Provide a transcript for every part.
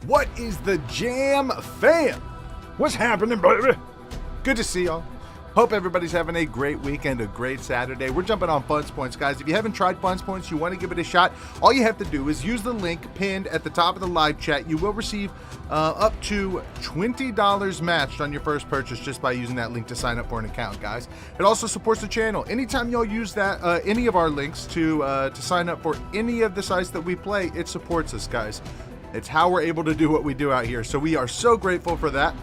What is the jam, fam? What's happening, baby? Good to see y'all. Hope everybody's having a great weekend, a great Saturday. We're jumping on Funzpoints, guys. If you haven't tried Funzpoints, you want to give it a shot, all you have to do is use the link pinned at the top of the live chat. You will receive up to $20 matched on your first purchase just by using that link to sign up for an account, guys. It also supports the channel. Anytime y'all use that, any of our links to sign up for any of the sites that we play, it supports us, guys. It's how we're able to do what we do out here. So we are so grateful for that.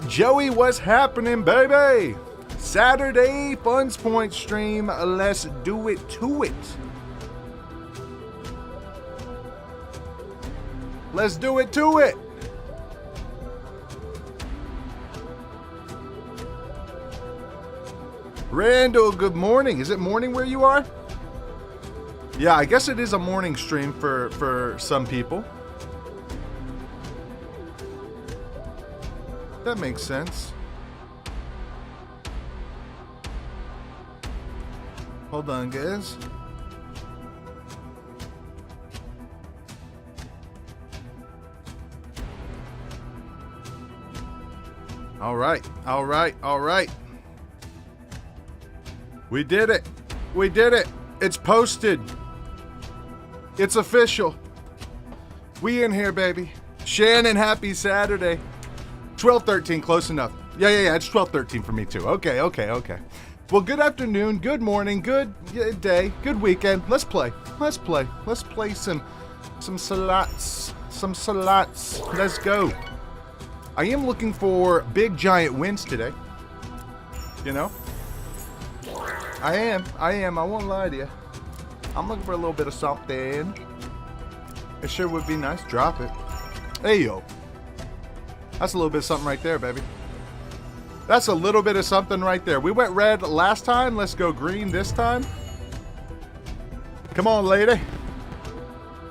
Joey, what's happening, baby? Saturday Funzpoints stream. Let's do it to it. Let's do it to it. Randall, good morning. Is it morning where you are? Yeah, I guess it is a morning stream for some people. That makes sense. Hold on, guys. All right, all right, all right. We did it. We did it. It's posted. It's official. We in here, baby. Shannon, happy Saturday. 12:13, close enough. Yeah, it's 12:13 for me too. Okay. Well, good afternoon, good morning, good day, good weekend. Let's play. Let's play some slots. Let's go. I am looking for big giant wins today. You know? I am. I won't lie to you. I'm looking for a little bit of something. It sure would be nice. Drop it. Hey, yo. That's a little bit of something right there, baby. That's a little bit of something right there. We went red last time. Let's go green this time. Come on, lady.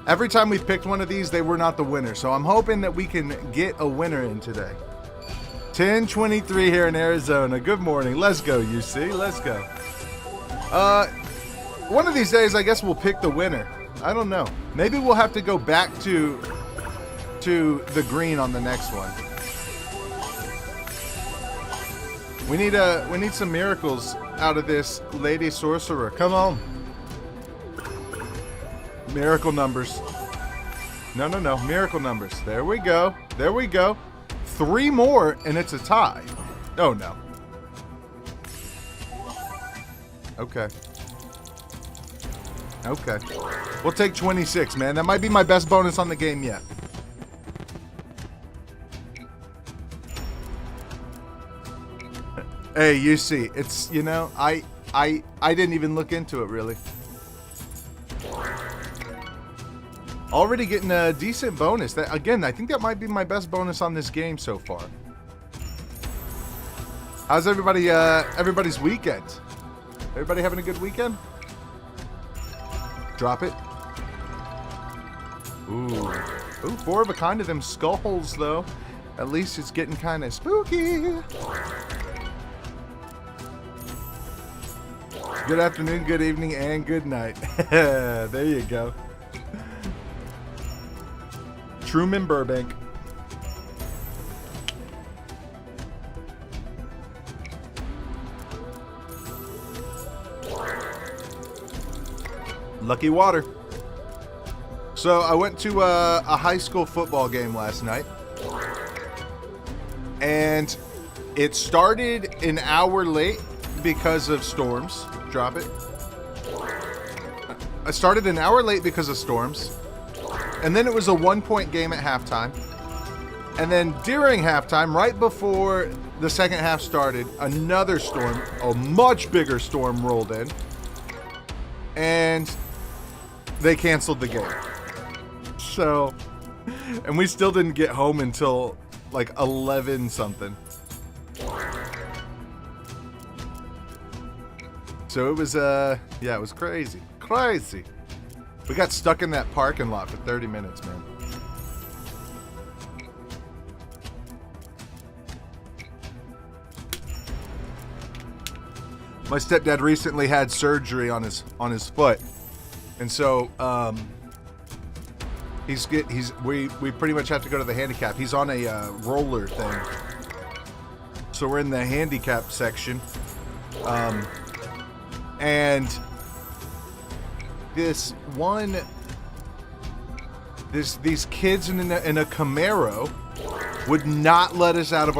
Every time we picked one of these, they were not the winner. So I'm hoping that we can get a winner in today. 10:23 here in Arizona. Good morning. Let's go, UC. Let's go. One of these days, I guess we'll pick the winner. I don't know. Maybe we'll have to go back to the green on the next one. We need some miracles out of this lady sorcerer. Come on. Miracle numbers. No. Miracle numbers. There we go. 3 more and it's a tie. Oh no. Okay. We'll take 26, man. That might be my best bonus on the game yet. Hey, you see, it's, you know, I didn't even look into it really. Already getting a decent bonus. That, again, I think that might be my best bonus on this game so far. How's everybody's weekend? Everybody having a good weekend? Drop it. Ooh, 4 of a kind of them skulls though. At least it's getting kind of spooky. Good afternoon, good evening, and good night. There you go. Truman Burbank. Lucky water. So I went to a high school football game last night. And it started an hour late because of storms. Drop it. I started an hour late because of storms. And then it was a 1-point game at halftime. And then during halftime, right before the second half started, another storm, a much bigger storm rolled in. And they canceled the game. So, and we still didn't get home until like 11 something. So it was, yeah, it was crazy. We got stuck in that parking lot for 30 minutes, man. My stepdad recently had surgery on his foot. And so, We pretty much have to go to the handicap. He's on a roller thing. So we're in the handicap section. And these kids in a Camaro would not let us out of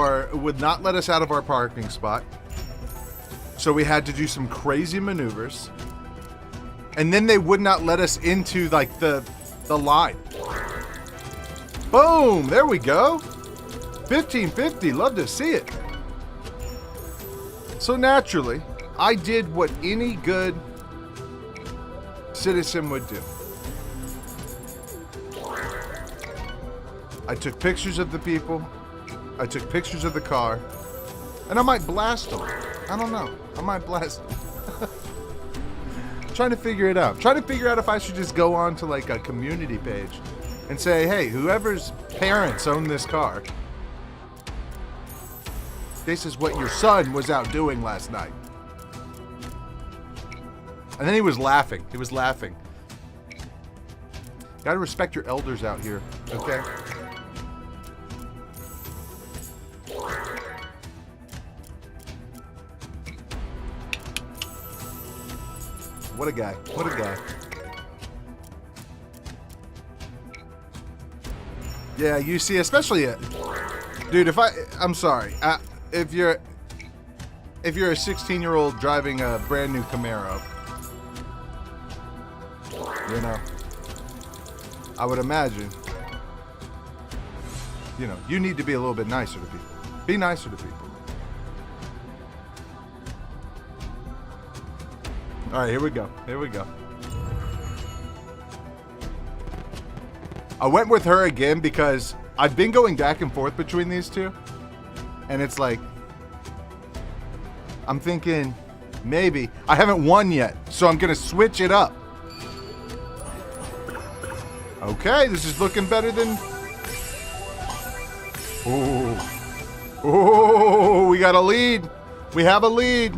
our parking spot. So we had to do some crazy maneuvers. And then they would not let us into like the line. Boom, there we go. 1550, love to see it. So naturally, I did what any good citizen would do. I took pictures of the people. I took pictures of the car. And I might blast them. I don't know. I might blast them. Trying to figure it out. Trying to figure out if I should just go on to like a community page and say, hey, whoever's parents own this car, this is what your son was out doing last night. And then he was laughing. He was laughing. Gotta respect your elders out here, okay? What a guy. What a guy. Yeah, you see, especially dude, I'm sorry. If you're a 16-year-old driving a brand new Camaro, you know, I would imagine, you know, you need to be a little bit nicer to people. Be nicer to people. All right, here we go. Here we go. I went with her again because I've been going back and forth between these two. And it's like, I'm thinking maybe. I haven't won yet, so I'm going to switch it up. Okay, this is looking better than... Oh, we got a lead. We have a lead.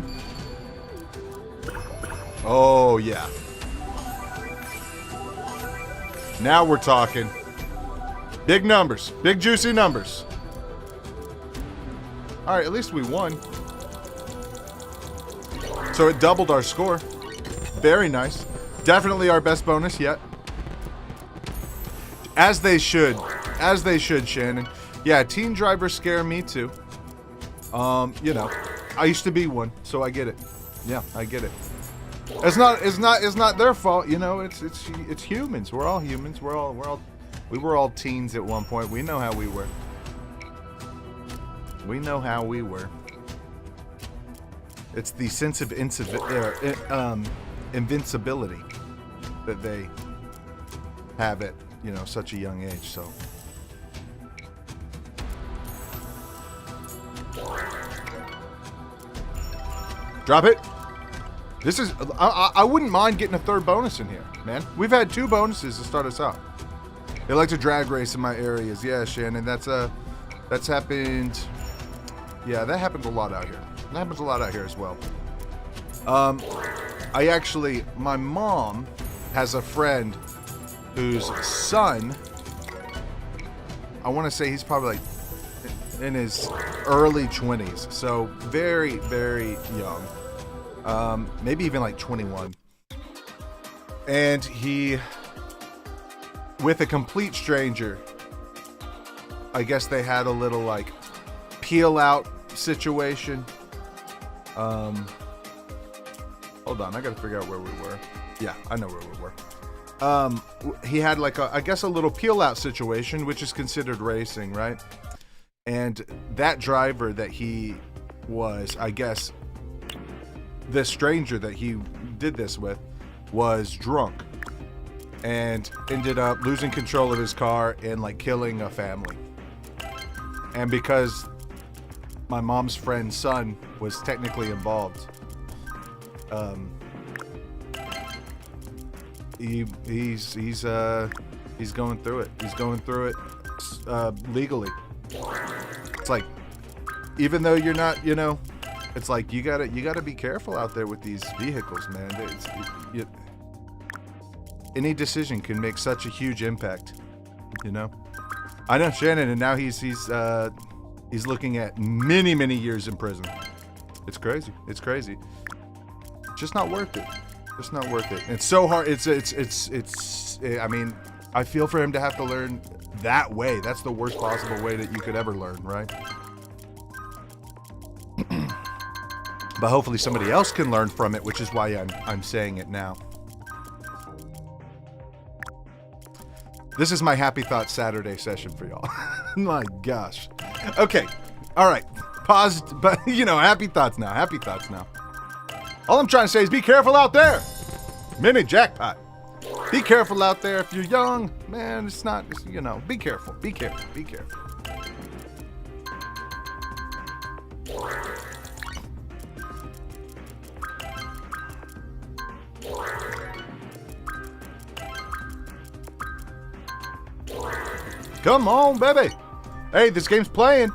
Oh, yeah. Now we're talking. Big numbers. Big, juicy numbers. All right, at least we won. So it doubled our score. Very nice. Definitely our best bonus yet. As they should. As they should, Shannon. Yeah, teen drivers scare me too. You know, I used to be one, so I get it. Yeah, I get it. It's not their fault, you know. It's humans. We're all humans. We were all teens at one point. We know how we were. We know how we were. It's the sense of invincibility that they have at, you know, such a young age. So. Drop it. This is, I wouldn't mind getting a third bonus in here, man. We've had 2 bonuses to start us out. They like to drag race in my areas. Yeah, Shannon, that's happened. Yeah, that happens a lot out here. That happens a lot out here as well. My mom has a friend whose son, I want to say he's probably like in his early 20s. So very, very young. Maybe even like 21. And he, with a complete stranger, I guess they had a little like peel out situation. Hold on, I gotta figure out where we were. Yeah, I know where we were. He had like a little peel out situation, which is considered racing, right? And that driver that he was, I guess, this stranger that he did this with was drunk and ended up losing control of his car and like killing a family. And because my mom's friend's son was technically involved, he's going through it. He's going through it legally. It's like, even though you're not, you know, it's like you gotta be careful out there with these vehicles, man. Any decision can make such a huge impact. You know, I know Shannon, and now he's looking at many years in prison. It's crazy. It's crazy. Just not worth it. Just not worth it. It's so hard. I mean, I feel for him to have to learn that way. That's the worst possible way that you could ever learn, right? But hopefully somebody else can learn from it, which is why I'm saying it now. This is my Happy Thoughts Saturday session for y'all. My gosh. Okay. All right. Paused, but happy thoughts now. Happy thoughts now. All I'm trying to say is be careful out there. Mini jackpot. Be careful out there. If you're young, man, be careful. Be careful. Be careful. Come on, baby. Hey, this game's playing.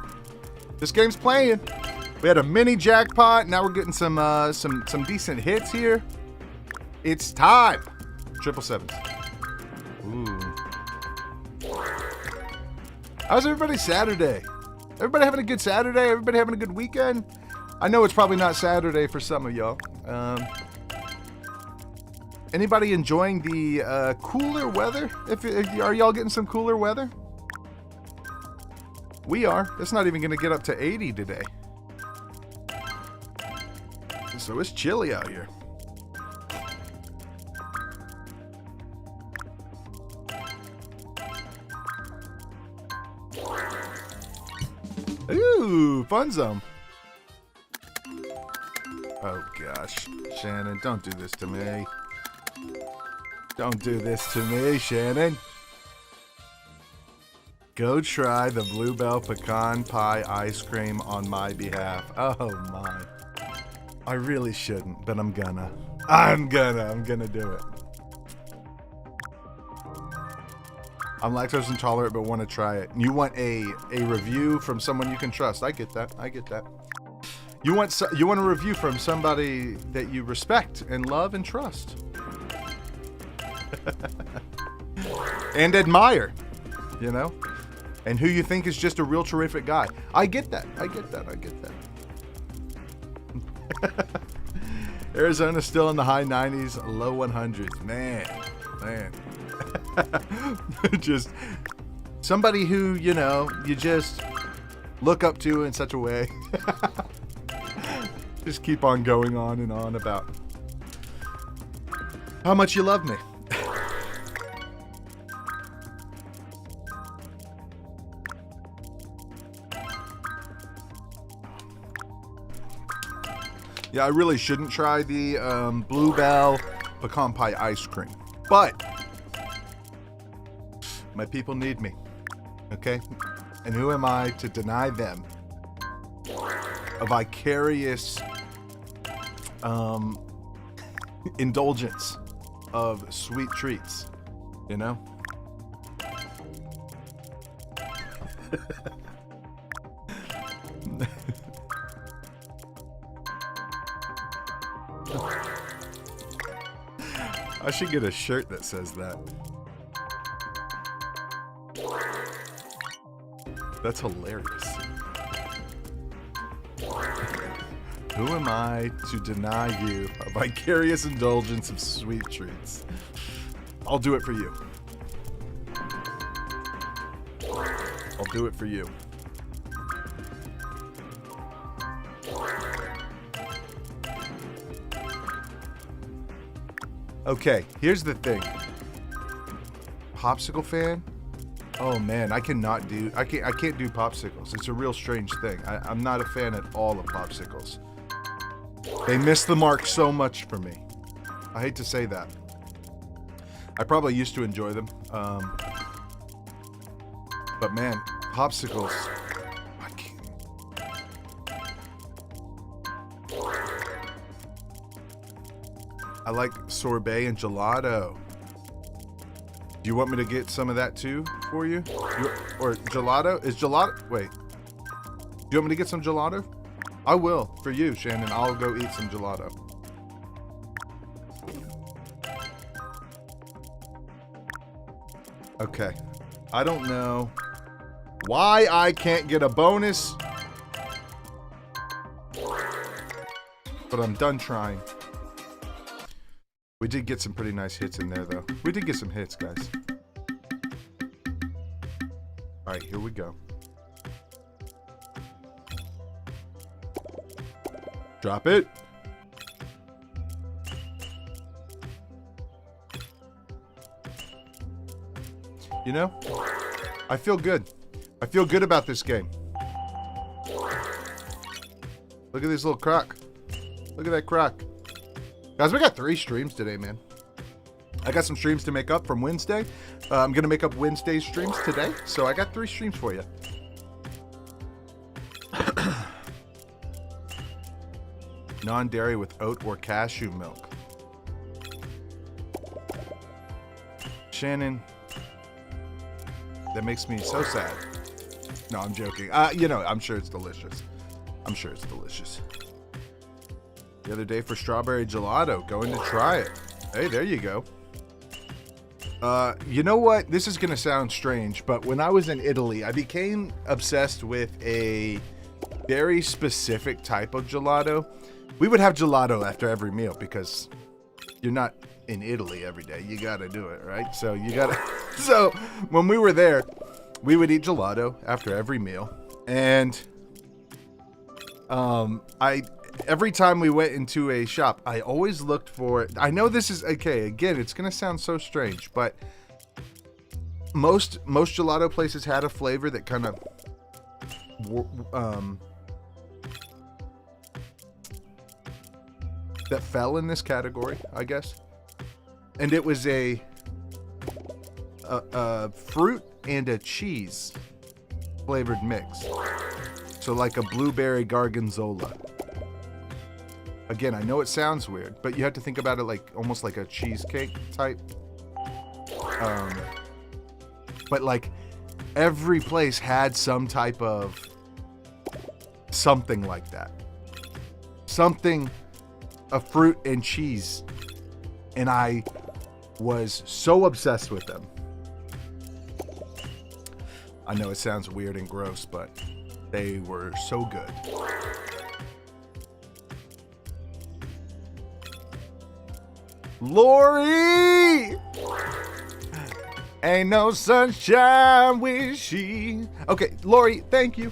This game's playing. We had a mini jackpot. Now we're getting some decent hits here. It's time. 777s. Ooh. How's everybody Saturday? Everybody having a good Saturday? Everybody having a good weekend? I know it's probably not Saturday for some of y'all. Anybody enjoying the cooler weather? Are y'all getting some cooler weather? We are. It's not even going to get up to 80 today. So it's chilly out here. Ooh, fun zone. Oh gosh, Shannon, don't do this to me. Don't do this to me, Shannon. Go try the Bluebell pecan pie ice cream on my behalf. Oh my. I really shouldn't, but I'm gonna do it. I'm lactose intolerant, but want to try it. You want a review from someone you can trust. I get that. You want a review from somebody that you respect and love and trust. And admire, and who you think is just a real terrific guy. I get that. Arizona's still in the high 90s, low 100s. Man. Just somebody who, you just look up to in such a way. Just keep on going on and on about how much you love me. Yeah, I really shouldn't try the Bluebell pecan pie ice cream. But my people need me, okay? And who am I to deny them a vicarious indulgence of sweet treats, I should get a shirt that says that. That's hilarious. Who am I to deny you a vicarious indulgence of sweet treats? I'll do it for you. I'll do it for you. Okay, here's the thing. Popsicle fan? Oh man, I can't do popsicles. It's a real strange thing. I'm not a fan at all of popsicles. They miss the mark so much for me. I hate to say that. I probably used to enjoy them. But man, popsicles, I can't. I like sorbet and gelato. Do you want me to get some of that too for you? Or gelato? Is gelato? Wait. Do you want me to get some gelato? I will. For you, Shannon. I'll go eat some gelato. Okay. I don't know why I can't get a bonus, but I'm done trying. We did get some pretty nice hits in there, though. We did get some hits, guys. All right, here we go. Drop it. You know, I feel good. I feel good about this game. Look at this little croc. Look at that croc. Guys, we got 3 streams today, man. I got some streams to make up from Wednesday. I'm going to make up Wednesday's streams today. So I got 3 streams for you. Non-dairy with oat or cashew milk. Shannon, that makes me so sad. No, I'm joking. You know, I'm sure it's delicious. I'm sure it's delicious. The other day for strawberry gelato. Going to try it. Hey, there you go. You know what? This is going to sound strange, but when I was in Italy, I became obsessed with a very specific type of gelato. We would have gelato after every meal because you're not in Italy every day. You got to do it, right? So you got to... So when we were there, we would eat gelato after every meal. And every time we went into a shop, I always looked for... I know this is... Okay, again, it's going to sound so strange, but most gelato places had a flavor that kind of... that fell in this category, I guess. And it was a fruit and a cheese flavored mix. So like a blueberry gargonzola. Again, I know it sounds weird, but you have to think about it like almost like a cheesecake type. But like every place had some type of something like that. Something, a fruit and cheese. And I was so obsessed with them. I know it sounds weird and gross, but they were so good. Lori! Ain't no sunshine when she... Okay, Lori, thank you.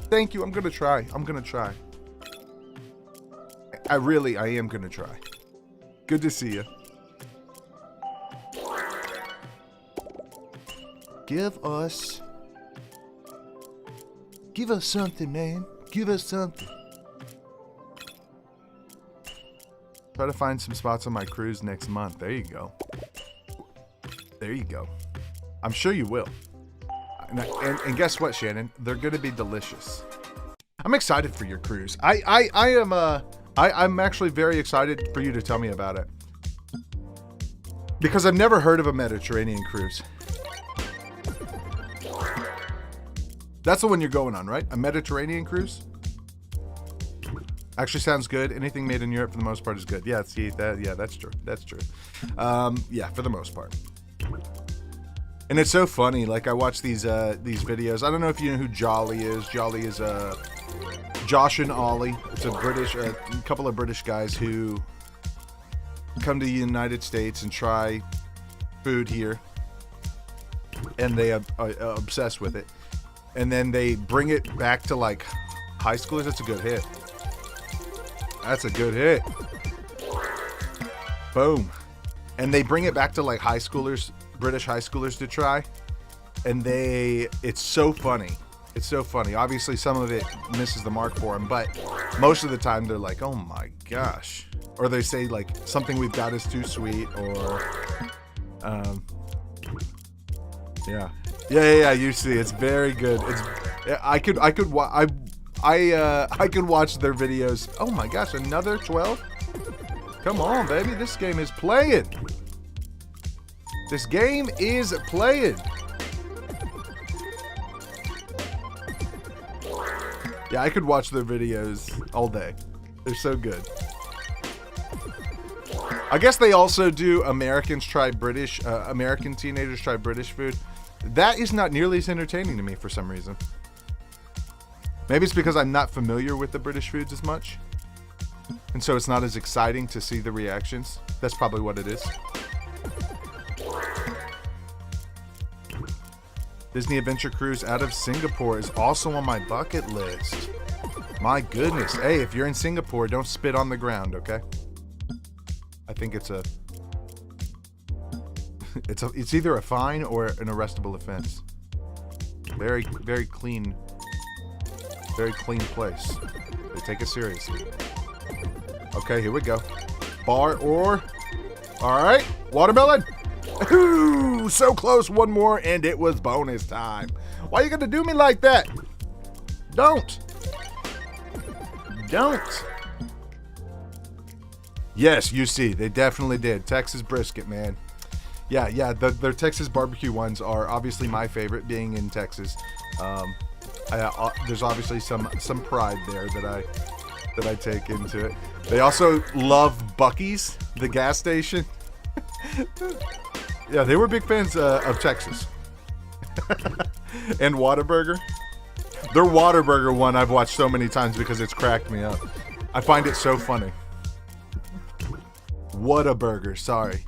Thank you. I'm going to try. I'm going to try. I am going to try. Good to see you. Give us something, man. Give us something. Try to find some spots on my cruise next month. There you go. There you go. I'm sure you will. And guess what, Shannon? They're going to be delicious. I'm excited for your cruise. I'm actually very excited for you to tell me about it. Because I've never heard of a Mediterranean cruise. That's the one you're going on, right? A Mediterranean cruise? Actually sounds good. Anything made in Europe for the most part is good. Yeah, see that. Yeah, that's true. That's true. Yeah, for the most part. And it's so funny. Like I watch these videos. I don't know if you know who Jolly is. Jolly is Josh and Ollie. It's a couple of British guys who come to the United States and try food here, and they are obsessed with it. And then they bring it back to like high schoolers. That's a good hit. That's a good hit. Boom. And they bring it back to like high schoolers, British high schoolers to try. And it's so funny. It's so funny. Obviously some of it misses the mark for them, but most of the time they're like, oh my gosh. Or they say like something we've got is too sweet, or yeah, you see, it's very good. I could watch their videos. Oh my gosh, another 12? Come on, baby, this game is playing. This game is playing. Yeah, I could watch their videos all day. They're so good. I guess they also do American teenagers try British food. That is not nearly as entertaining to me for some reason. Maybe it's because I'm not familiar with the British foods as much. And so it's not as exciting to see the reactions. That's probably what it is. Disney Adventure Cruise out of Singapore is also on my bucket list. My goodness. Hey, if you're in Singapore, don't spit on the ground, okay? I think it's it's either a fine or an arrestable offense. Very clean. Very clean place. They take it seriously. Okay, here we go. Bar or... Alright, watermelon! Ooh, so close, one more, and it was bonus time. Why are you gonna do me like that? Don't. Yes, you see, they definitely did. Texas brisket, man. Yeah, their Texas barbecue ones are obviously my favorite, being in Texas. There's obviously some pride there that I take into it. They also love Buc-ee's, the gas station. Yeah, they were big fans of Texas. And Whataburger. Their Whataburger one I've watched so many times because it's cracked me up. I find it so funny. Whataburger, sorry.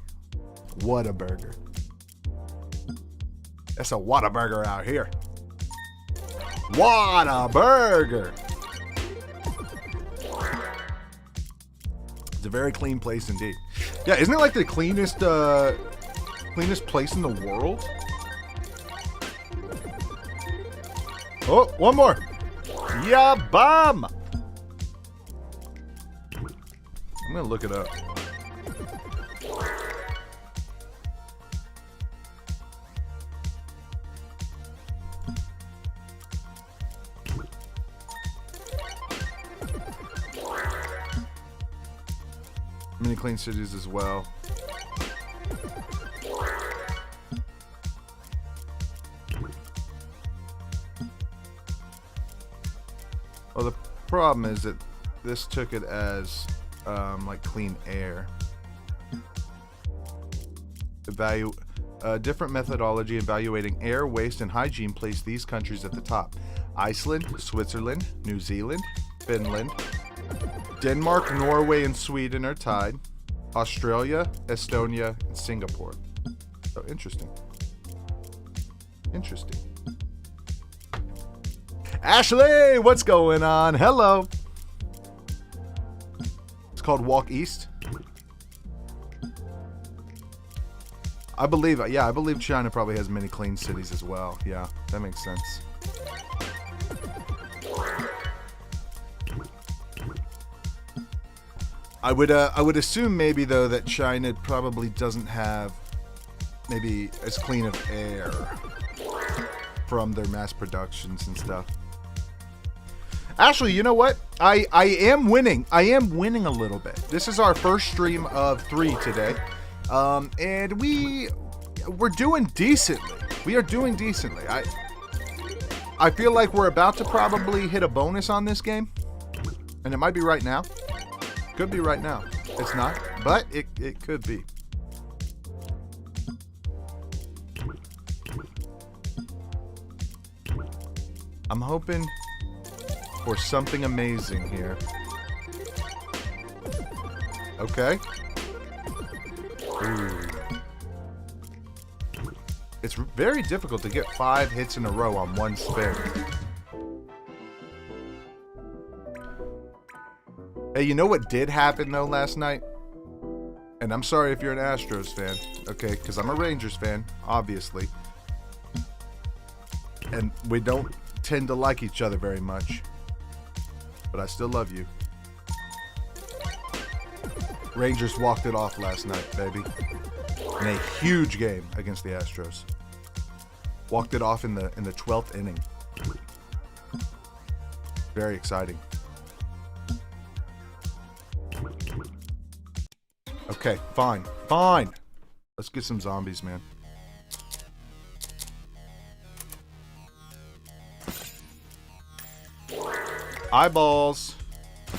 Whataburger. That's a Whataburger out here. Whataburger. It's a very clean place indeed. Yeah, isn't it like the cleanest place in the world? Oh, one more. Yeah, bum. I'm gonna look it up. Many clean cities as well. Well, the problem is that this took it as like clean air. Different methodology evaluating air, waste, and hygiene placed these countries at the top. Iceland, Switzerland, New Zealand, Finland, Denmark, Norway, and Sweden are tied. Australia, Estonia, and Singapore. So interesting. Interesting. Ashley, what's going on? Hello. It's called Walk East. I believe China probably has many clean cities as well. Yeah, that makes sense. I would assume maybe though that China probably doesn't have maybe as clean of air from their mass productions and stuff. Actually, you know what? I am winning. I am winning a little bit. This is our first stream of 3 today. And we're doing decently. We are doing decently. I feel like we're about to probably hit a bonus on this game. And it might be right now. Could be right now. It's not, but it could be. I'm hoping for something amazing here. Okay. Ooh. It's very difficult to get 5 hits in a row on one spin. Hey, you know what did happen though last night? And I'm sorry if you're an Astros fan, okay? Because I'm a Rangers fan, obviously. And we don't tend to like each other very much. But I still love you. Rangers walked it off last night, baby. In a huge game against the Astros. Walked it off in the 12th inning. Very exciting. Okay, fine. Let's get some zombies, man. Eyeballs.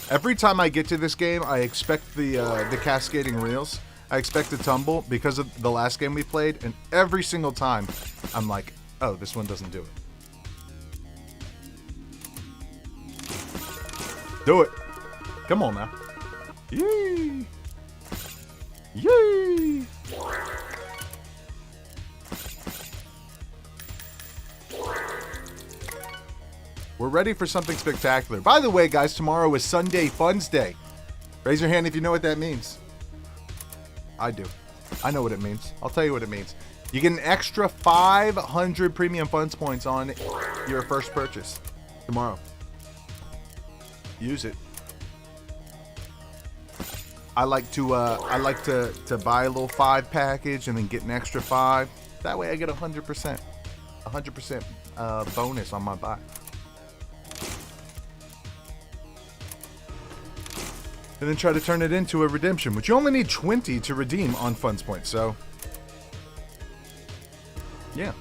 Every time I get to this game, I expect the cascading reels. I expect to tumble because of the last game we played, and every single time, I'm like, Oh, this one doesn't do it. Do it. Come on now. Yay! Yay! We're ready for something spectacular. By the way, guys, tomorrow is Sunday Funds Day. Raise your hand if you know what that means. I do. I know what it means. I'll tell you what it means. You get an extra 500 premium funds points on your first purchase tomorrow. Use it. I like to buy a little 5 package and then get an extra 5. That way I get 100%. 100% bonus on my buy. And then try to turn it into a redemption, which you only need 20 to redeem on Funzpoints. So, yeah.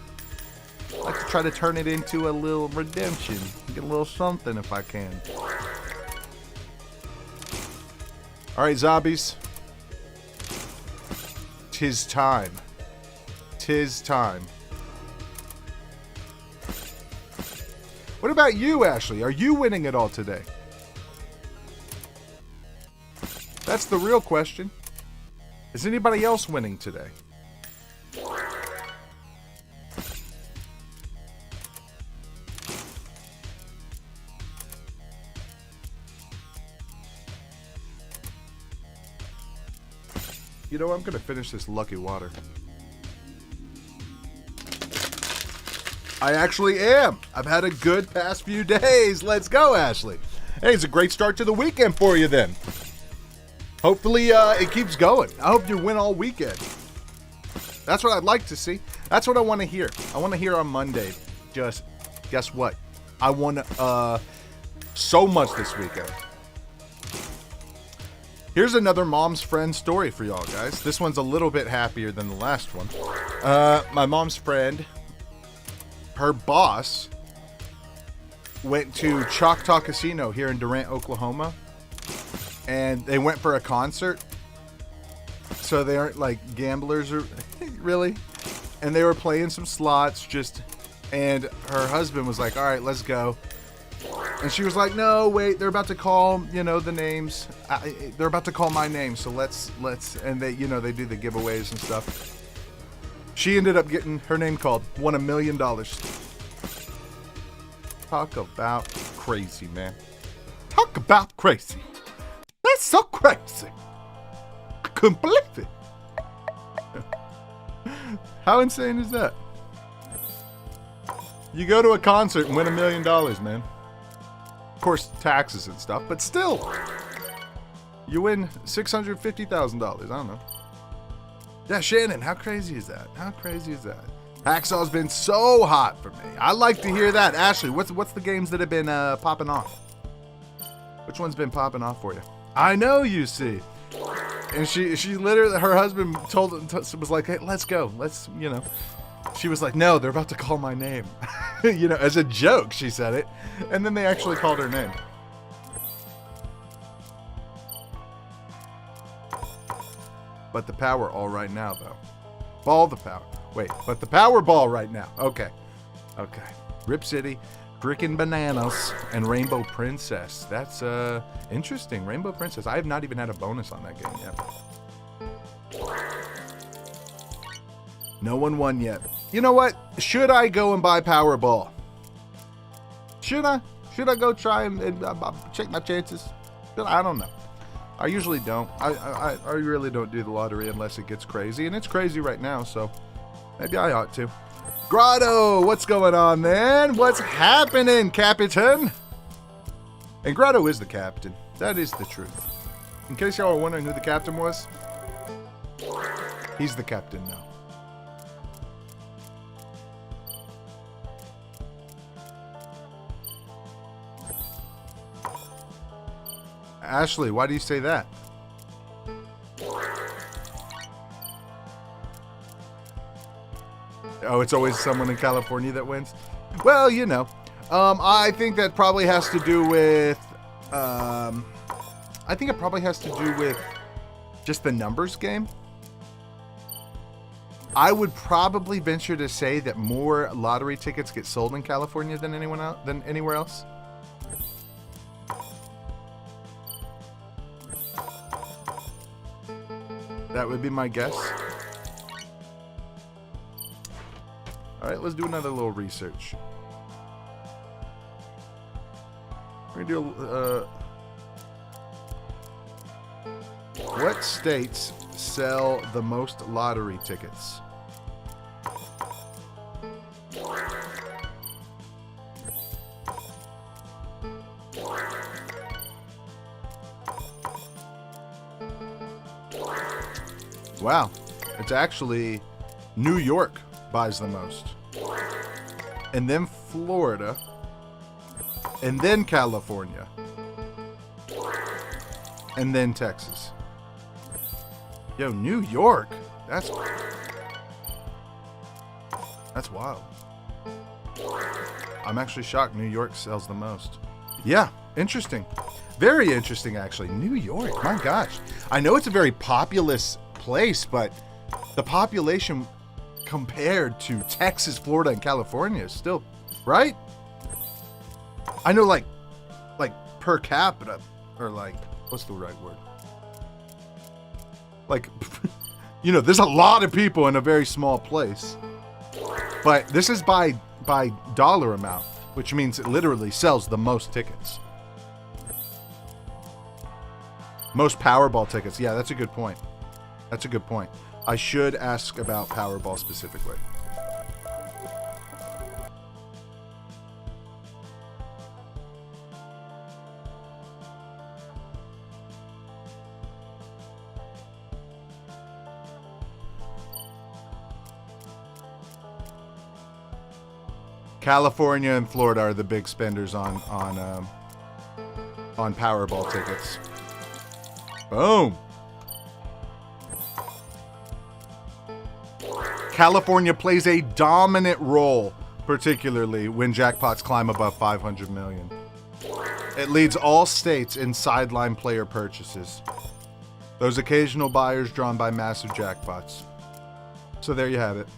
I like to try to turn it into a little redemption. Get a little something if I can. Alright, zombies. Tis time. Tis time. What about you, Ashley? Are you winning at all today? That's the real question. Is anybody else winning today? You know, I'm going to finish this lucky water. I actually am. I've had a good past few days. Let's go, Ashley. Hey, it's a great start to the weekend for you then. Hopefully, it keeps going. I hope you win all weekend. That's what I'd like to see. That's what I want to hear. I want to hear on Monday. Just, guess what? I won so much this weekend. Here's another mom's friend story for y'all, guys. This one's a little bit happier than the last one. My mom's friend, her boss, went to Choctaw Casino here in Durant, Oklahoma. And they went for a concert. So they aren't like gamblers or really. And they were playing some slots and her husband was like, all right, let's go. And she was like, no, wait, they're about to call, the names. They're about to call my name. So let's, and they, they do the giveaways and stuff. She ended up getting her name called, won $1 million. Talk about crazy, man. Talk about crazy. That's so crazy. I couldn't believe it. How insane is that? You go to a concert and win $1 million, man. Of course, taxes and stuff, but still. You win $650,000. I don't know. Yeah, Shannon, how crazy is that? How crazy is that? Hacksaw's been so hot for me. I like to hear that. Ashley, what's the games that have been popping off? Which one's been popping off for you? I know, you see. And she literally, her husband was like, hey, let's go. Let's, She was like, no, they're about to call my name. As a joke, she said it. And then they actually called her name. But the power all right now, though. Ball the power. Wait, but the power ball right now. Okay. Rip City, Frickin' Bananas, and Rainbow Princess. That's interesting. Rainbow Princess. I have not even had a bonus on that game yet. No one won yet. You know what? Should I go and buy Powerball? Should I? Should I go try and check my chances? I don't know. I usually don't. I really don't do the lottery unless it gets crazy. And it's crazy right now, so maybe I ought to. Grotto, what's going on, man? What's happening, Captain? And Grotto is the captain. That is the truth. In case y'all are wondering who the captain was, he's the captain now. Ashley, why do you say that? Oh, it's always someone in California that wins? Well, I think that probably has to do with, just the numbers game. I would probably venture to say that more lottery tickets get sold in California than anywhere else. That would be my guess. All right, let's do another little research. We're gonna do what states sell the most lottery tickets? Wow, it's actually New York buys the most, and then Florida, and then California, and then Texas. Yo, New York, that's wild. I'm actually shocked New York sells the most. Yeah, interesting. Very interesting, actually. New York, my gosh. I know it's a very populous place, but the population compared to Texas, Florida, and California is still, right? I know like per capita, or like, what's the right word? Like, you know, there's a lot of people in a very small place. But this is by dollar amount, which means it literally sells the most tickets. Most Powerball tickets. Yeah, that's a good point. That's a good point. I should ask about Powerball specifically. California and Florida are the big spenders on Powerball tickets. Boom. California plays a dominant role, particularly when jackpots climb above 500 million. It leads all states in sideline player purchases. Those occasional buyers drawn by massive jackpots. So there you have it.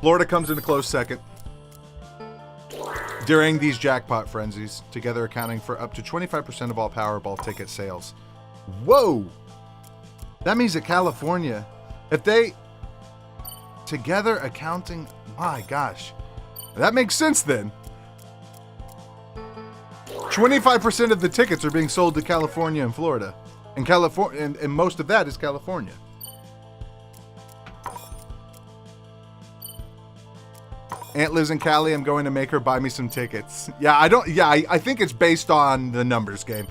Florida comes in a close second during these jackpot frenzies, together accounting for up to 25% of all Powerball ticket sales. Whoa! That means that California, if they together accounting, my gosh, that makes sense then. 25% of the tickets are being sold to California and Florida, and California, and most of that is California. Aunt Liz in Cali, I'm going to make her buy me some tickets. Yeah, I think it's based on the numbers game.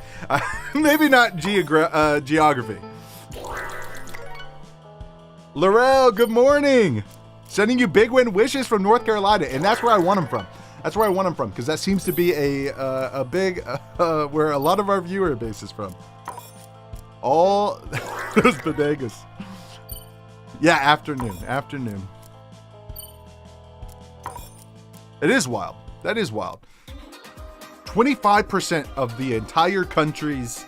Maybe not geography. Laurel, good morning. Sending you big win wishes from North Carolina, and that's where I want them from. That's where I want them from, because that seems to be a big, where a lot of our viewer base is from. All those bodegas. Yeah, afternoon. It is wild. That is wild. 25% of the entire country's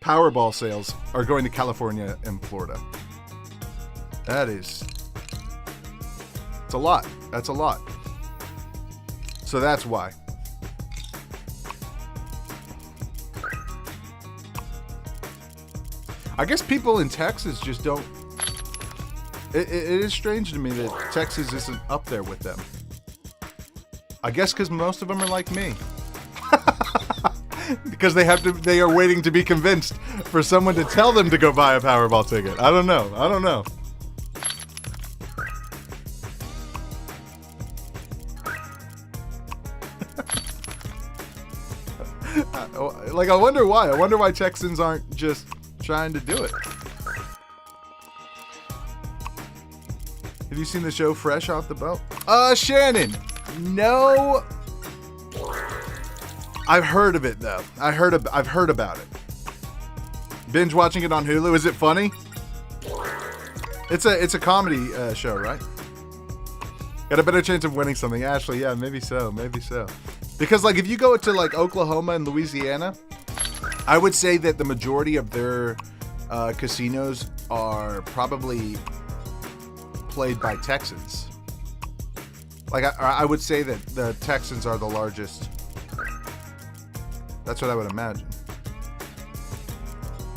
Powerball sales are going to California and Florida. It's a lot. That's a lot. So that's why. I guess people in Texas just don't. It is strange to me that Texas isn't up there with them. I guess because most of them are like me. Because they are waiting to be convinced for someone to tell them to go buy a Powerball ticket. I don't know. Like, I wonder why. I wonder why Texans aren't just trying to do it. Have you seen the show Fresh Off the Boat? Shannon. No. I've heard of it though. I've heard about it. Binge watching it on Hulu. Is it funny? It's a comedy show, right? Got a better chance of winning something, Ashley. Yeah, maybe so. Because like if you go to like Oklahoma and Louisiana, I would say that the majority of their casinos are probably played by Texans. Like, I would say that the Texans are the largest. That's what I would imagine.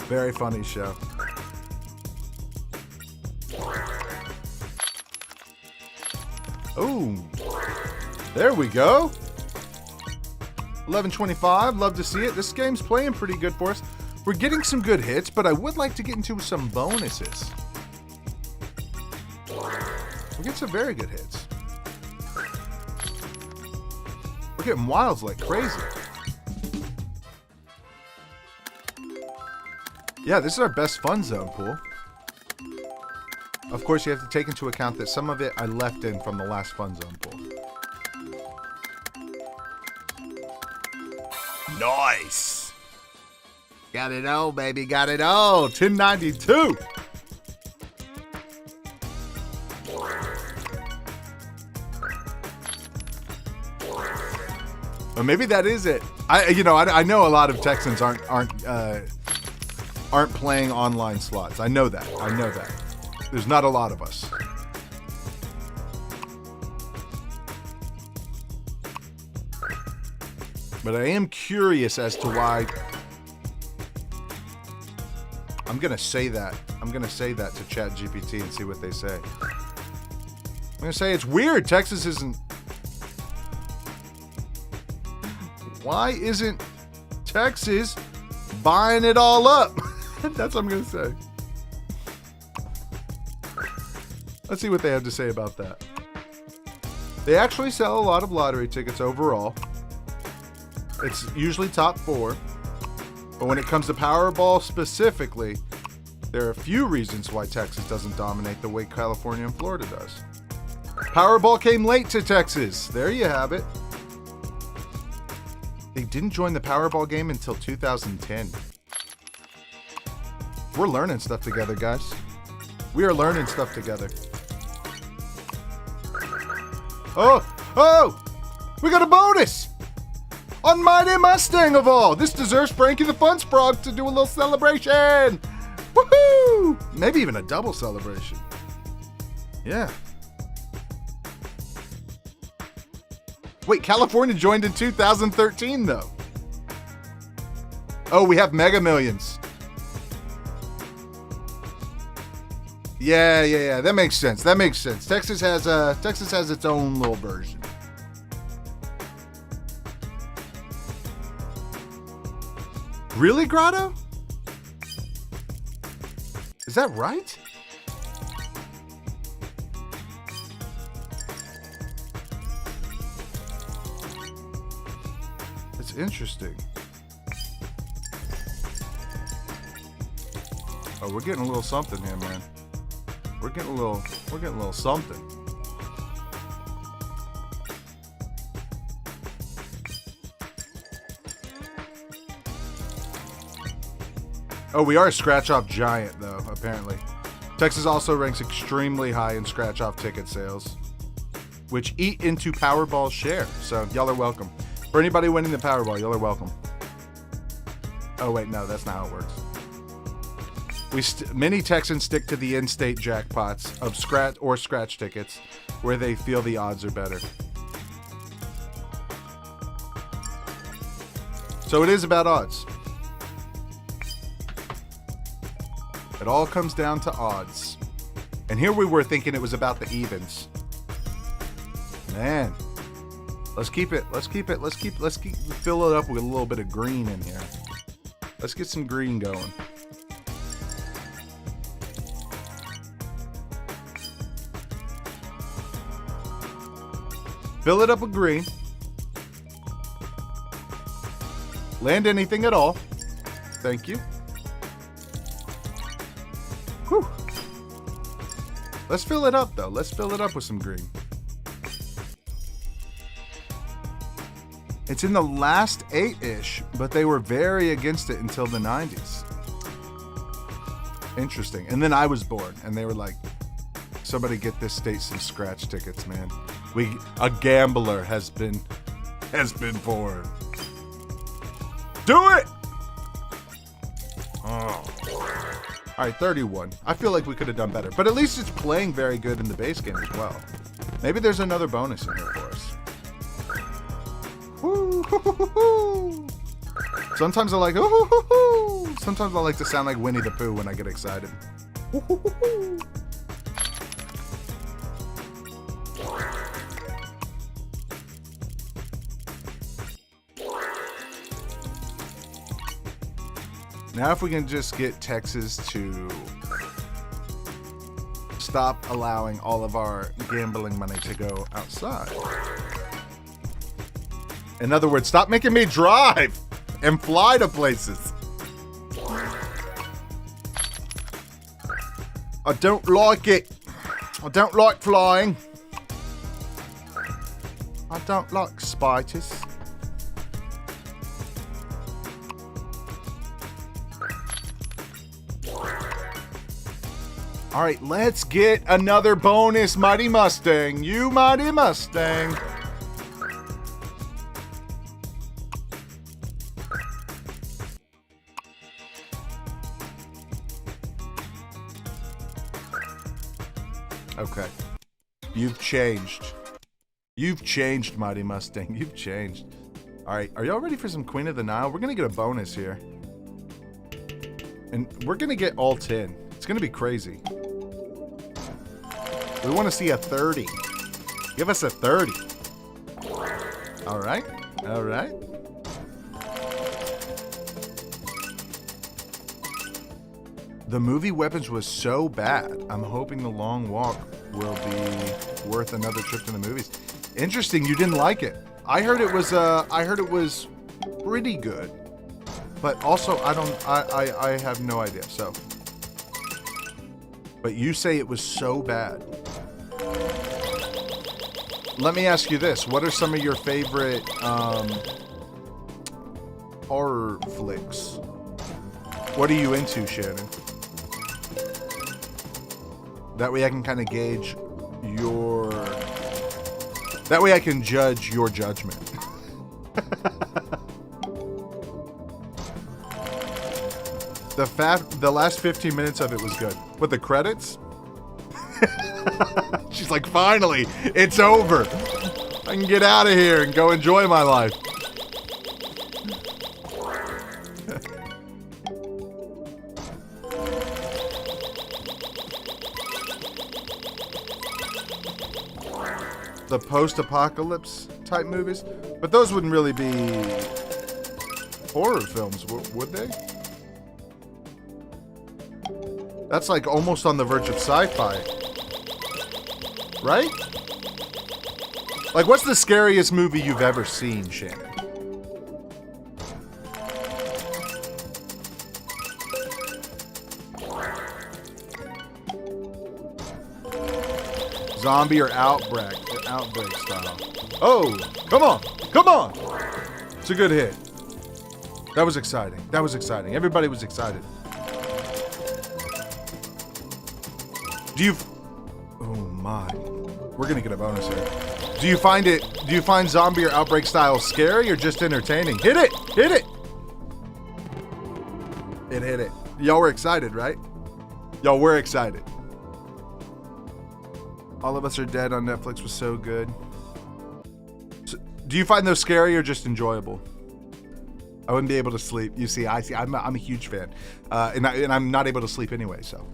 Very funny show. Oh, there we go. 11:25. Love to see it. This game's playing pretty good for us. We're getting some good hits, but I would like to get into some bonuses. We get some very good hits. We're getting wilds like crazy. Yeah, this is our best fun zone pool. Of course, you have to take into account that some of it I left in from the last fun zone pool. Nice. Got it all, baby. Got it all. 1092. Or maybe that is it. I know a lot of Texans aren't playing online slots. I know that. There's not a lot of us. But I am curious as to why. I'm going to say that. I'm going to say that to ChatGPT and see what they say. I'm going to say it's weird. Texas isn't. Why isn't Texas buying it all up? That's what I'm going to say. Let's see what they have to say about that. They actually sell a lot of lottery tickets overall. It's usually top 4. But when it comes to Powerball specifically, there are a few reasons why Texas doesn't dominate the way California and Florida does. Powerball came late to Texas. There you have it. They didn't join the Powerball game until 2010. We're learning stuff together, guys. We are learning stuff together. Oh! We got a bonus! On Mighty Mustang of all! This deserves Frankie the Fun Sprog to do a little celebration! Woohoo! Maybe even a double celebration. Yeah. Wait, California joined in 2013, though. Oh, we have Mega Millions. Yeah. That makes sense. Texas has its own little version. Really, Grotto? Is that right? That's interesting. Oh, we're getting a little something here, man. We're getting a little something. Oh, we are a scratch-off giant, though, apparently. Texas also ranks extremely high in scratch-off ticket sales, which eat into Powerball's share. So, y'all are welcome. For anybody winning the Powerball, y'all are welcome. Oh, wait, no, that's not how it works. Many Texans stick to the in-state jackpots of scratch tickets where they feel the odds are better. So it is about odds. It all comes down to odds. And here we were thinking it was about the evens. Man. Let's fill it up with a little bit of green in here. Let's get some green going. Fill it up with green. Land anything at all. Thank you. Whew. Let's fill it up, though. Let's fill it up with some green. It's in the last 8-ish, but they were very against it until the 90s. Interesting. And then I was born, and they were like, somebody get this state some scratch tickets, man. A gambler has been born. Do it! Oh. All right, 31. I feel like we could have done better, but at least it's playing very good in the base game as well. Maybe there's another bonus in here for us. Woo-hoo-hoo-hoo-hoo. Sometimes I like ooh-hoo-hoo-hoo. Sometimes I like to sound like Winnie the Pooh when I get excited. Ooh-hoo-hoo-hoo. Now if we can just get Texas to stop allowing all of our gambling money to go outside. In other words, stop making me drive and fly to places. I don't like it. I don't like flying. I don't like spiders. All right, let's get another bonus, Mighty Mustang. You Mighty Mustang. Okay. You've changed. You've changed, Mighty Mustang. You've changed. All right, are y'all ready for some Queen of the Nile? We're going to get a bonus here. And we're going to get all 10. It's going to be crazy. We want to see a 30. Give us a 30. All right. All right. The movie Weapons was so bad. I'm hoping The Long Walk will be worth another trip to the movies. Interesting, you didn't like it. I heard it was pretty good. But also I have no idea. So, but you say it was so bad. Let me ask you this. What are some of your favorite horror flicks? What are you into, Shannon? That way I can kind of gauge your... That way I can judge your judgment. The last 15 minutes of it was good. But the credits? She's like, finally, it's over. I can get out of here and go enjoy my life. The post-apocalypse type movies, but those wouldn't really be horror films, would they? That's like almost on the verge of sci-fi, right? Like, what's the scariest movie you've ever seen, Shannon? Zombie or outbreak style. Oh, come on, come on. It's a good hit. That was exciting. That was exciting. Everybody was excited. Oh my. We're gonna get a bonus here. Do you find zombie or outbreak style scary or just entertaining? Hit it! Hit it! It hit it. Y'all were excited, right? Y'all were excited. All of Us Are Dead on Netflix was so good. So, do you find those scary or just enjoyable? I wouldn't be able to sleep. You see, I'm a huge fan. And I'm not able to sleep anyway, so.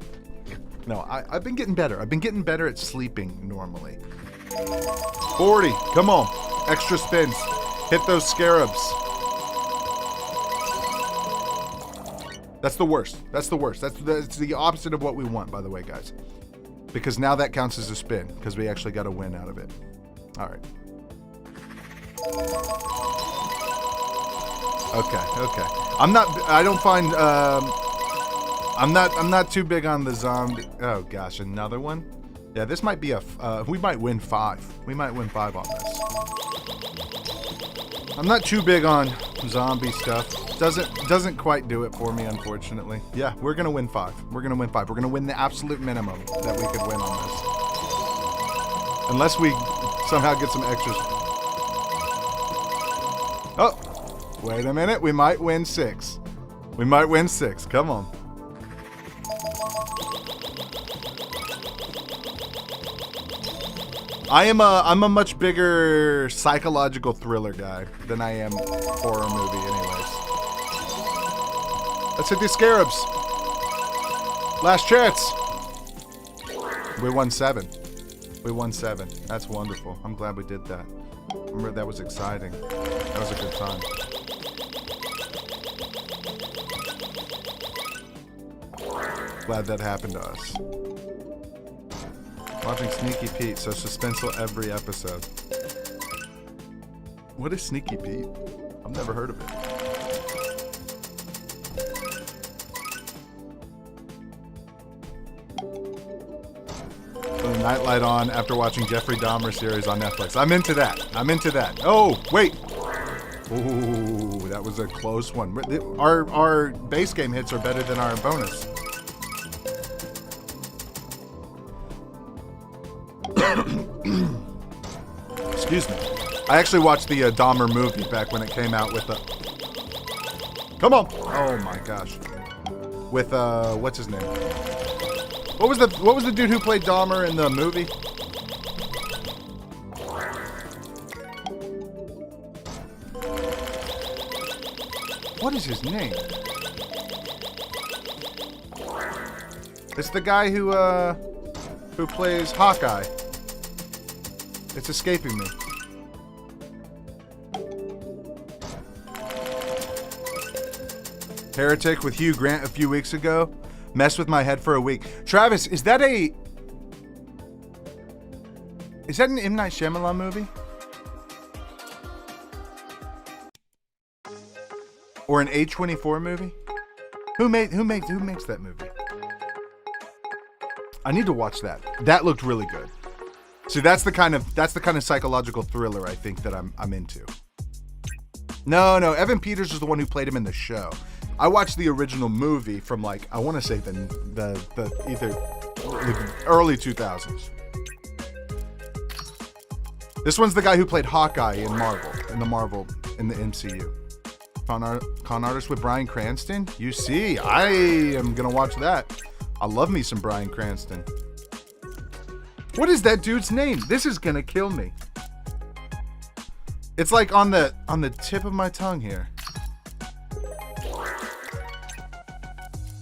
No, I've been getting better. I've been getting better at sleeping normally. 40, come on. Extra spins. Hit those scarabs. That's the worst. That's the worst. That's the opposite of what we want, by the way, guys. Because now that counts as a spin, because we actually got a win out of it. All right. Okay. I'm not too big on the zombie. Oh gosh, another one? Yeah, this might be we might win 5. We might win 5 on this. I'm not too big on zombie stuff. Doesn't quite do it for me, unfortunately. Yeah, we're gonna win 5. We're gonna win 5. We're gonna win the absolute minimum that we could win on this. Unless we somehow get some extras. Oh, wait a minute. We might win 6. We might win 6. Come on. I'm a much bigger psychological thriller guy than I am horror movie anyways. Let's hit these scarabs. Last chance. We won 7. We won 7. That's wonderful. I'm glad we did that. Remember, that was exciting. That was a good time. Glad that happened to us. Watching Sneaky Pete, so suspenseful every episode. What is Sneaky Pete? I've never heard of it. Put a nightlight on after watching Jeffrey Dahmer series on Netflix. I'm into that. I'm into that. Oh, wait. Ooh, that was a close one. Our base game hits are better than our bonus. Excuse me. I actually watched the Dahmer movie back when it came out with the... Come on! Oh my gosh. With, what's his name? What was the dude who played Dahmer in the movie? What is his name? It's the guy who plays Hawkeye. It's escaping me. Heretic with Hugh Grant a few weeks ago. Messed with my head for a week. Travis, is that an M. Night Shyamalan movie? Or an A24 movie? Who makes that movie? I need to watch that. That looked really good. See, that's the kind of psychological thriller I think that I'm into. No, Evan Peters is the one who played him in the show. I watched the original movie from like, I want to say the early 2000s. This one's the guy who played Hawkeye in the MCU. Con Artist with Bryan Cranston? You see, I am gonna watch that. I love me some Bryan Cranston. What is that dude's name? This is gonna kill me. It's like on the tip of my tongue here.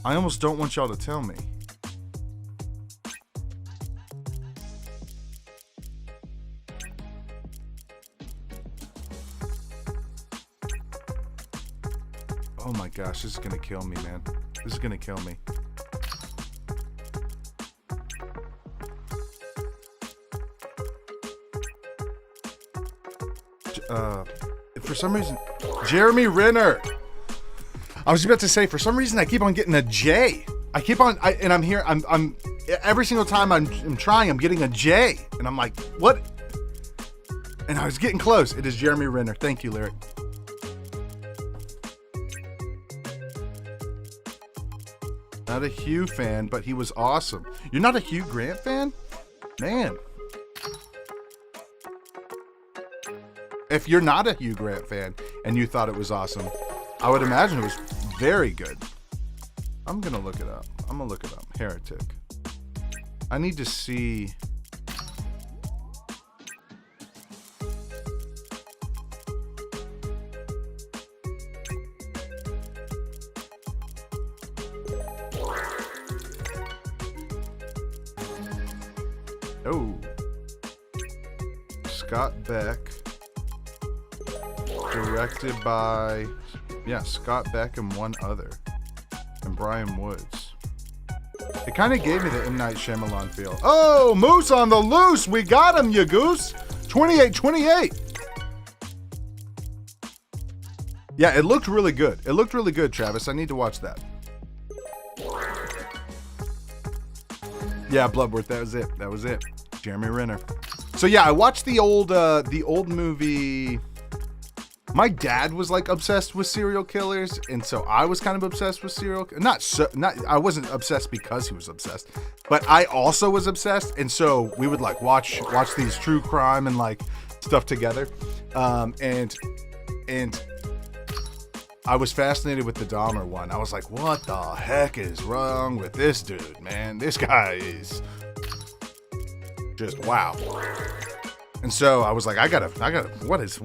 I almost don't want y'all to tell me. Oh my gosh, this is gonna kill me, man. This is gonna kill me. For some reason, Jeremy Renner. I was about to say, for some reason, I keep on getting a J. I'm every single time I'm trying, I'm getting a J. And I'm like, what? And I was getting close. It is Jeremy Renner. Thank you, Lyric. Not a Hugh fan, but he was awesome. You're not a Hugh Grant fan? Man. If you're not a Hugh Grant fan and you thought it was awesome, I would imagine it was very good. I'm gonna look it up. Heretic. I need to see. Oh. Scott Beck. Directed by, Scott Beck and one other. And Brian Woods. It kind of gave me the M. Night Shyamalan feel. Oh, Moose on the loose. We got him, you goose. 28-28. Yeah, it looked really good. It looked really good, Travis. I need to watch that. Yeah, Bloodworth. That was it. Jeremy Renner. So yeah, I watched the old movie. My dad was like obsessed with serial killers, and so I was kind of obsessed with I wasn't obsessed because he was obsessed, but I also was obsessed, and so we would like watch these true crime and like stuff together, and I was fascinated with the Dahmer one. I was like, what the heck is wrong with this dude, man? This guy is just wow. And so I was like, I gotta, what is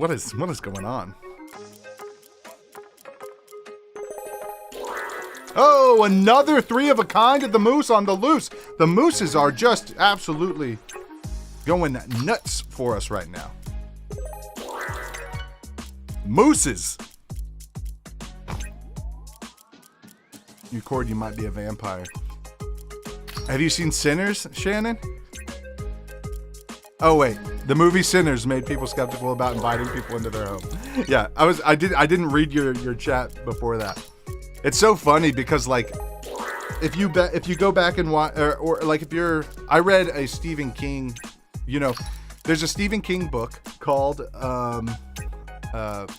going on? Oh, another 3 of a kind of the moose on the loose. The mooses are just absolutely going nuts for us right now. Mooses. You Cord, you might be a vampire. Have you seen Sinners, Shannon? Oh wait, the movie Sinners made people skeptical about inviting people into their home. Yeah, I didn't read your chat before that. It's so funny because like if you go back and watch or like I read a Stephen King, you know, there's a Stephen King book called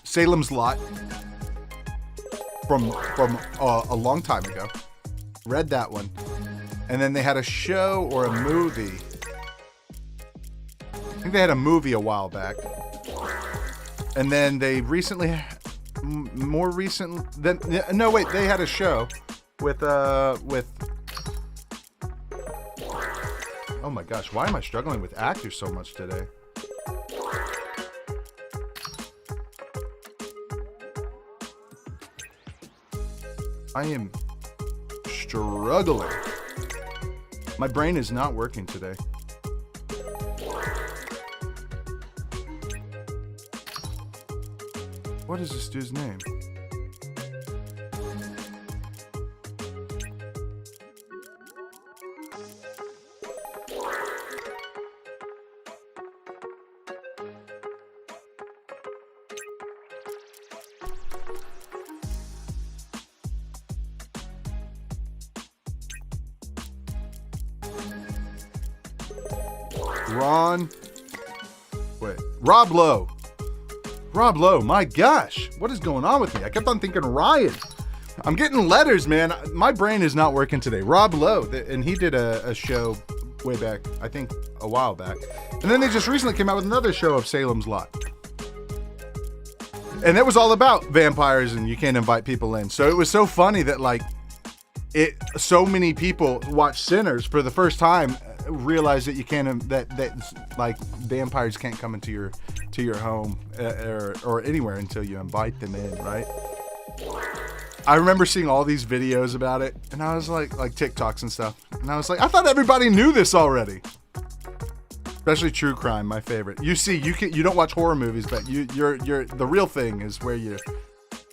Salem's Lot from a long time ago. Read that one. And then they had a show or a movie. I think they had a movie a while back. And then they recently, they had a show with oh my gosh, why am I struggling with actors so much today? I am struggling. My brain is not working today. What is this dude's name? Rob Lowe. Rob Lowe, my gosh, what is going on with me? I kept on thinking Ryan. I'm getting letters, man. My brain is not working today. Rob Lowe, and he did a show way back, I think a while back. And then they just recently came out with another show of Salem's Lot. And it was all about vampires and you can't invite people in. So it was so funny that like so many people watch Sinners for the first time, realize that you can't, that like vampires can't come into your home or anywhere until you invite them in, right? I remember seeing all these videos about it, and I was like TikToks and stuff, and I was like, I thought everybody knew this already. Especially true crime, my favorite. You see, you don't watch horror movies, but you're the real thing is where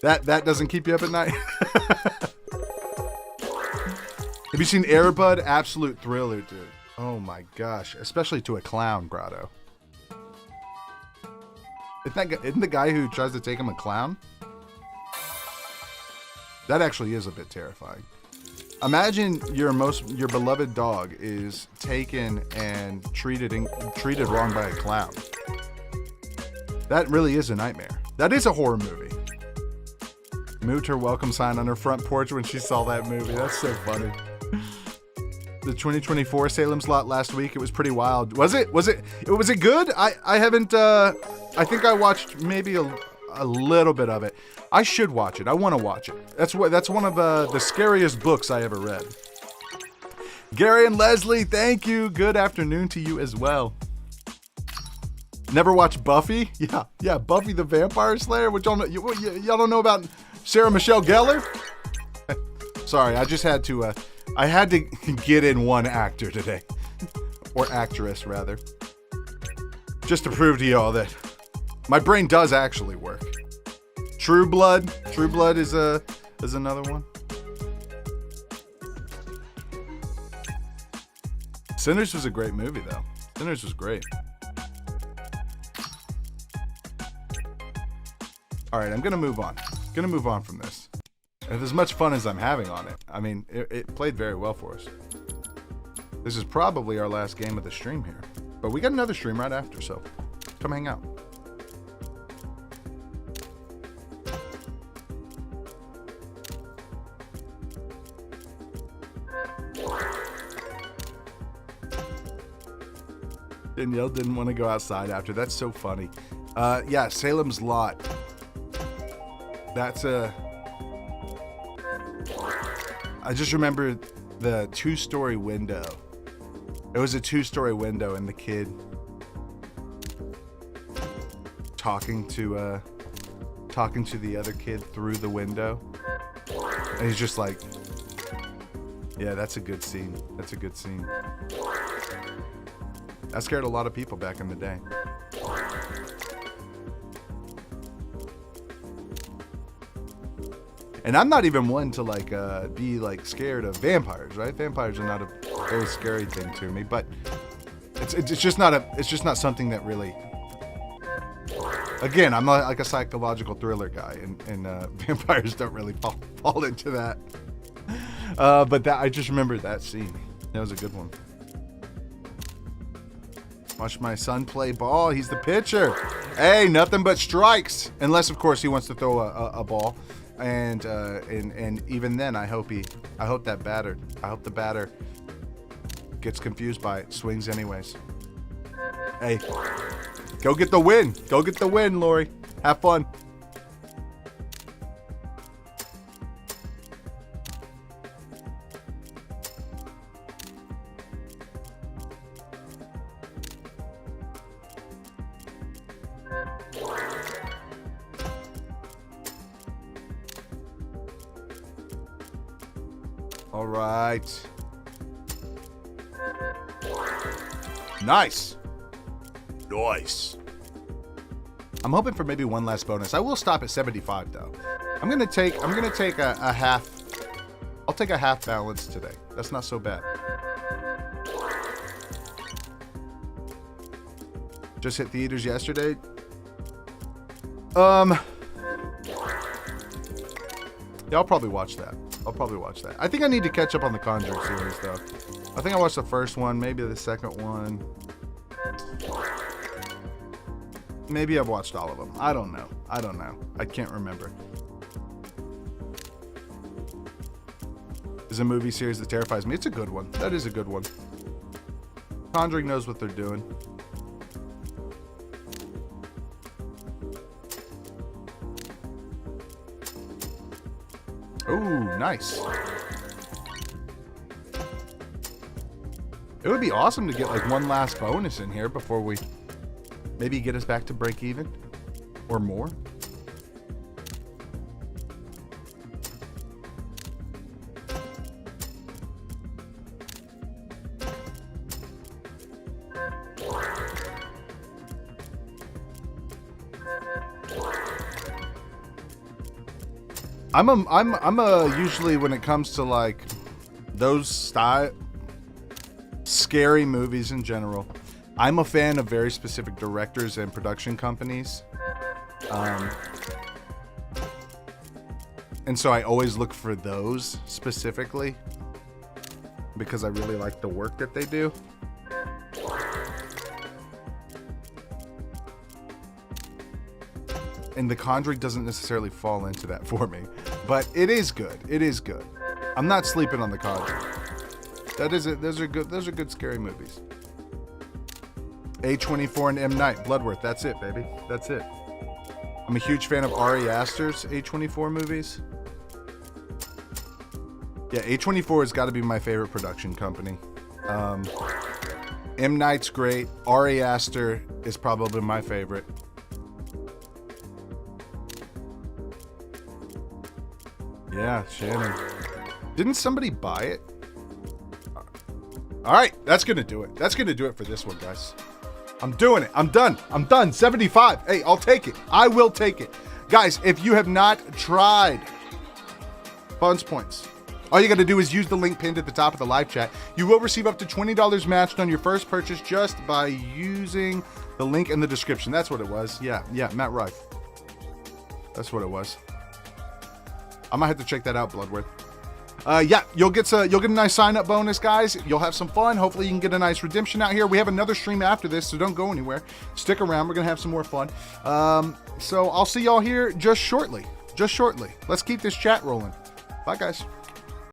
that doesn't keep you up at night. Have you seen Air Bud? Absolute thriller, dude. Oh my gosh, especially to a clown, Grotto. Isn't the guy who tries to take him a clown? That actually is a bit terrifying. Imagine your beloved dog is taken and treated wrong by a clown. That really is a nightmare. That is a horror movie. Moved her welcome sign on her front porch when she saw that movie. That's so funny. The 2024 Salem's Lot last week, it was pretty wild. Was it good? I haven't I think I watched maybe a little bit of it. I should watch it. I want to watch it. That's one of the scariest books I ever read. Gary and Leslie, thank you. Good afternoon to you as well. Never watched Buffy? Yeah, Buffy the Vampire Slayer. Which y'all don't know about Sarah Michelle Gellar? Sorry, I just had to. I had to get in one actor today, or actress rather, just to prove to y'all that my brain does actually work. True Blood is another one. Sinners was a great movie though. Sinners was great. All right, I'm gonna move on. From this. And as much fun as I'm having on it, I mean, it played very well for us. This is probably our last game of the stream here, but we got another stream right after, so come hang out. Danielle didn't want to go outside after. That's so funny. Yeah, Salem's Lot. That's I just remember the 2-story window. It was a 2-story window, and the kid talking to the other kid through the window, and he's just like, yeah, that's a good scene. That's a good scene. That scared a lot of people back in the day. And I'm not even one to like be like scared of vampires, right? Vampires are not a very scary thing to me, but it's just not something that really. Again, I'm not like a psychological thriller guy, and vampires don't really fall into that. But I just remember that scene. That was a good one. Watch my son play ball. He's the pitcher. Hey, nothing but strikes, unless of course he wants to throw a ball. And even then, I hope the batter gets confused by it, swings anyways. Hey, go get the win. Go get the win, Lori. Have fun. All right. Nice. Nice. I'm hoping for maybe one last bonus. I will stop at 75 though. I'm gonna take a half. I'll take a half balance today. That's not so bad. Just hit theaters yesterday. Yeah, I'll probably watch that. I think I need to catch up on the Conjuring series, though. I think I watched the first one, maybe the second one. Maybe I've watched all of them. I don't know. I can't remember. It's a movie series that terrifies me. It's a good one. That is a good one. Conjuring knows what they're doing. Ooh, nice. It would be awesome to get like one last bonus in here before we maybe get us back to break even or more. I'm usually when it comes to like those scary movies in general, I'm a fan of very specific directors and production companies. And so I always look for those specifically because I really like the work that they do. And The Conjuring doesn't necessarily fall into that for me, but it is good. It is good. I'm not sleeping on The Conjuring. Those are good scary movies. A24 and M. Night, Bloodworth. That's it, baby. That's it. I'm a huge fan of Ari Aster's A24 movies. Yeah, A24 has got to be my favorite production company. M. Night's great. Ari Aster is probably my favorite. Yeah, Shannon. Didn't somebody buy it? All right, that's going to do it. That's going to do it for this one, guys. I'm doing it. I'm done. 75. Hey, I'll take it. I will take it. Guys, if you have not tried Funzpoints, all you got to do is use the link pinned at the top of the live chat. You will receive up to $20 matched on your first purchase just by using the link in the description. That's what it was. Yeah, Matt Rife. That's what it was. I might have to check that out, Bloodworth. Yeah, you'll get a nice sign-up bonus, guys. You'll have some fun. Hopefully you can get a nice redemption out here. We have another stream after this, so don't go anywhere. Stick around. We're going to have some more fun. So I'll see y'all here just shortly. Let's keep this chat rolling. Bye, guys.